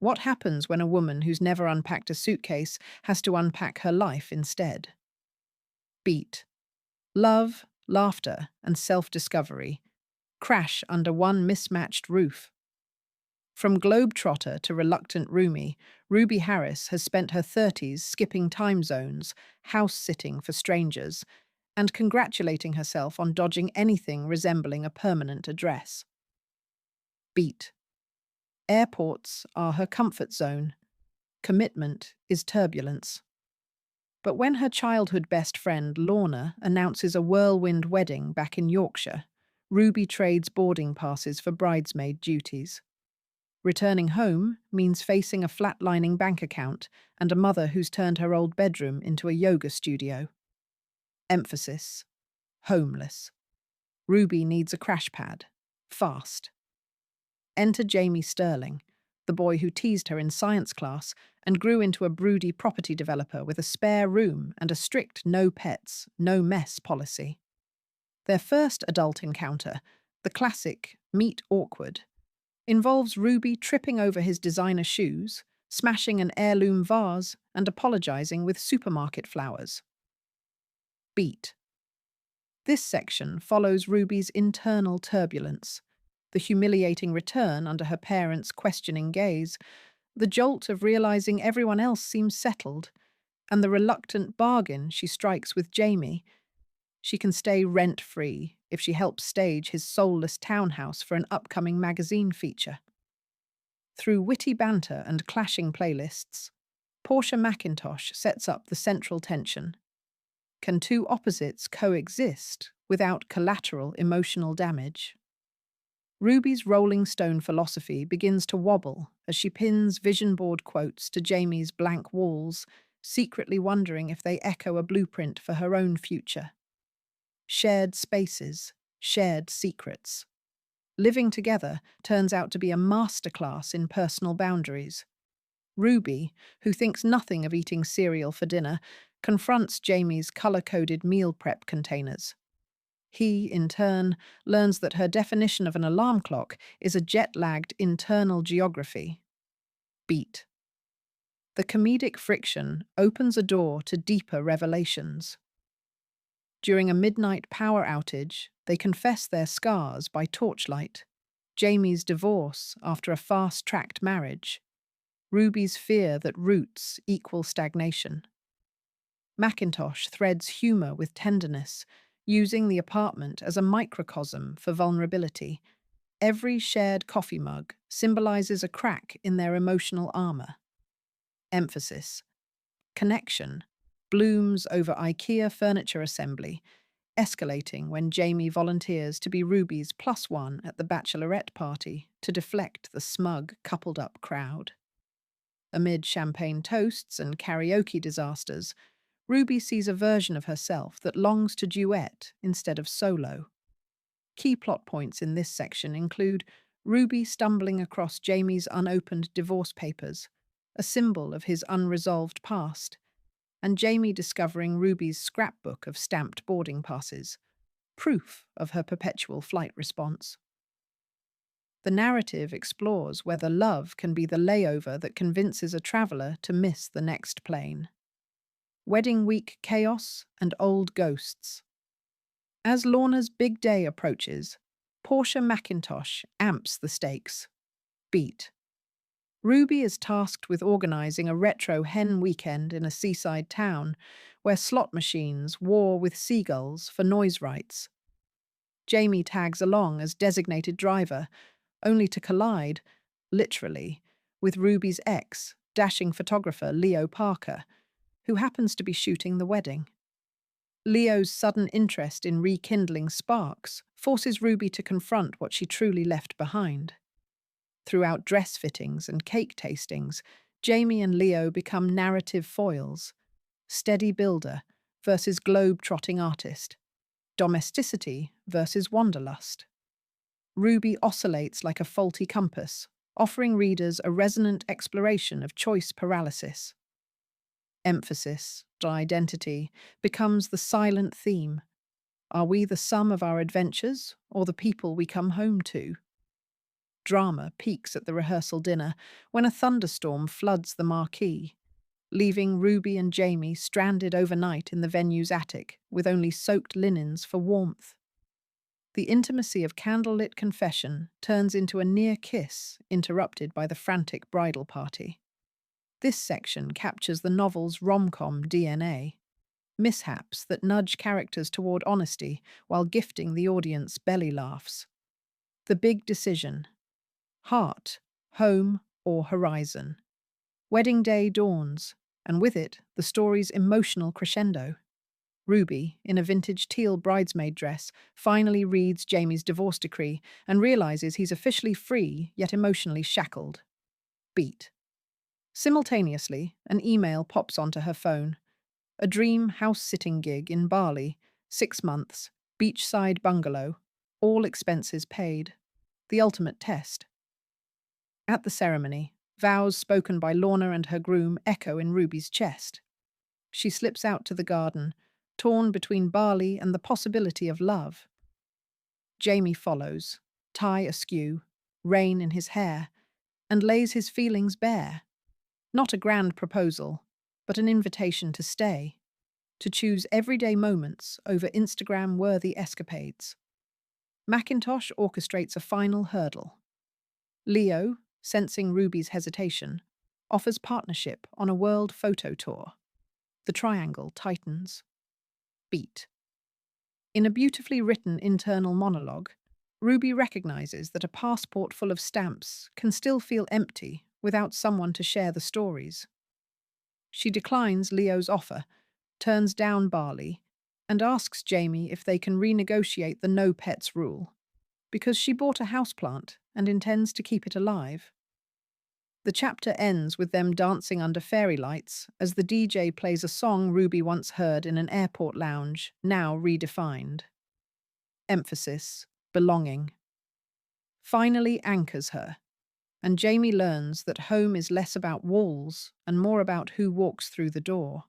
What happens when a woman who's never unpacked a suitcase has to unpack her life instead? Beat. Love, laughter, and self-discovery crash under one mismatched roof. From globetrotter to reluctant roomie, Ruby Harris has spent her 30s skipping time zones, house-sitting for strangers, and congratulating herself on dodging anything resembling a permanent address. Beat. Airports are her comfort zone. Commitment is turbulence. But when her childhood best friend, Lorna, announces a whirlwind wedding back in Yorkshire, Ruby trades boarding passes for bridesmaid duties. Returning home means facing a flatlining bank account and a mother who's turned her old bedroom into a yoga studio. Emphasis: homeless. Ruby needs a crash pad. Fast. Enter Jamie Sterling, the boy who teased her in science class and grew into a broody property developer with a spare room and a strict no pets, no mess policy. Their first adult encounter, the classic meet awkward, involves Ruby tripping over his designer shoes, smashing an heirloom vase, and apologizing with supermarket flowers. Beat. This section follows Ruby's internal turbulence, the humiliating return under her parents' questioning gaze, the jolt of realizing everyone else seems settled, and the reluctant bargain she strikes with Jamie. She can stay rent-free if she helps stage his soulless townhouse for an upcoming magazine feature. Through witty banter and clashing playlists, Portia MacIntosh sets up the central tension. Can two opposites coexist without collateral emotional damage? Ruby's Rolling Stone philosophy begins to wobble as she pins vision board quotes to Jamie's blank walls, secretly wondering if they echo a blueprint for her own future. Shared spaces, shared secrets. Living together turns out to be a masterclass in personal boundaries. Ruby, who thinks nothing of eating cereal for dinner, confronts Jamie's color-coded meal prep containers. He, in turn, learns that her definition of an alarm clock is a jet-lagged internal geography. Beat. The comedic friction opens a door to deeper revelations. During a midnight power outage, they confess their scars by torchlight. Jamie's divorce after a fast-tracked marriage. Ruby's fear that roots equal stagnation. MacIntosh threads humour with tenderness, using the apartment as a microcosm for vulnerability. Every shared coffee mug symbolises a crack in their emotional armour. Emphasis: connection blooms over IKEA furniture assembly, escalating when Jamie volunteers to be Ruby's +1 at the bachelorette party to deflect the smug, coupled-up crowd. Amid champagne toasts and karaoke disasters, Ruby sees a version of herself that longs to duet instead of solo. Key plot points in this section include Ruby stumbling across Jamie's unopened divorce papers, a symbol of his unresolved past, and Jamie discovering Ruby's scrapbook of stamped boarding passes, proof of her perpetual flight response. The narrative explores whether love can be the layover that convinces a traveller to miss the next plane. Wedding week chaos and old ghosts. As Lorna's big day approaches, Portia MacIntosh amps the stakes. Beat. Ruby is tasked with organising a retro hen weekend in a seaside town where slot machines war with seagulls for noise rights. Jamie tags along as designated driver, only to collide, literally, with Ruby's ex, dashing photographer Leo Parker, who happens to be shooting the wedding. Leo's sudden interest in rekindling sparks forces Ruby to confront what she truly left behind. Throughout dress fittings and cake tastings, Jamie and Leo become narrative foils. Steady builder versus globe-trotting artist. Domesticity versus wanderlust. Ruby oscillates like a faulty compass, offering readers a resonant exploration of choice paralysis. Emphasis, identity, becomes the silent theme. Are we the sum of our adventures or the people we come home to? Drama peaks at the rehearsal dinner when a thunderstorm floods the marquee, leaving Ruby and Jamie stranded overnight in the venue's attic with only soaked linens for warmth. The intimacy of candlelit confession turns into a near kiss, interrupted by the frantic bridal party. This section captures the novel's rom-com DNA, mishaps that nudge characters toward honesty while gifting the audience belly laughs. The big decision: heart, home, or horizon. Wedding day dawns, and with it, the story's emotional crescendo. Ruby, in a vintage teal bridesmaid dress, finally reads Jamie's divorce decree and realizes he's officially free yet emotionally shackled. Beat. Simultaneously, an email pops onto her phone. A dream house-sitting gig in Bali, 6 months, beachside bungalow, all expenses paid. The ultimate test. At the ceremony, vows spoken by Lorna and her groom echo in Ruby's chest. She slips out to the garden, torn between Bali and the possibility of love. Jamie follows, tie askew, rain in his hair, and lays his feelings bare. Not a grand proposal, but an invitation to stay, to choose everyday moments over Instagram-worthy escapades. MacIntosh orchestrates a final hurdle. Leo, sensing Ruby's hesitation, offers partnership on a world photo tour. The triangle tightens. Beat. In a beautifully written internal monologue, Ruby recognizes that a passport full of stamps can still feel empty without someone to share the stories. She declines Leo's offer, turns down Bali, and asks Jamie if they can renegotiate the no pets rule, because she bought a houseplant and intends to keep it alive. The chapter ends with them dancing under fairy lights as the DJ plays a song Ruby once heard in an airport lounge, now redefined. Emphasis, belonging. Finally anchors her, and Jamie learns that home is less about walls and more about who walks through the door.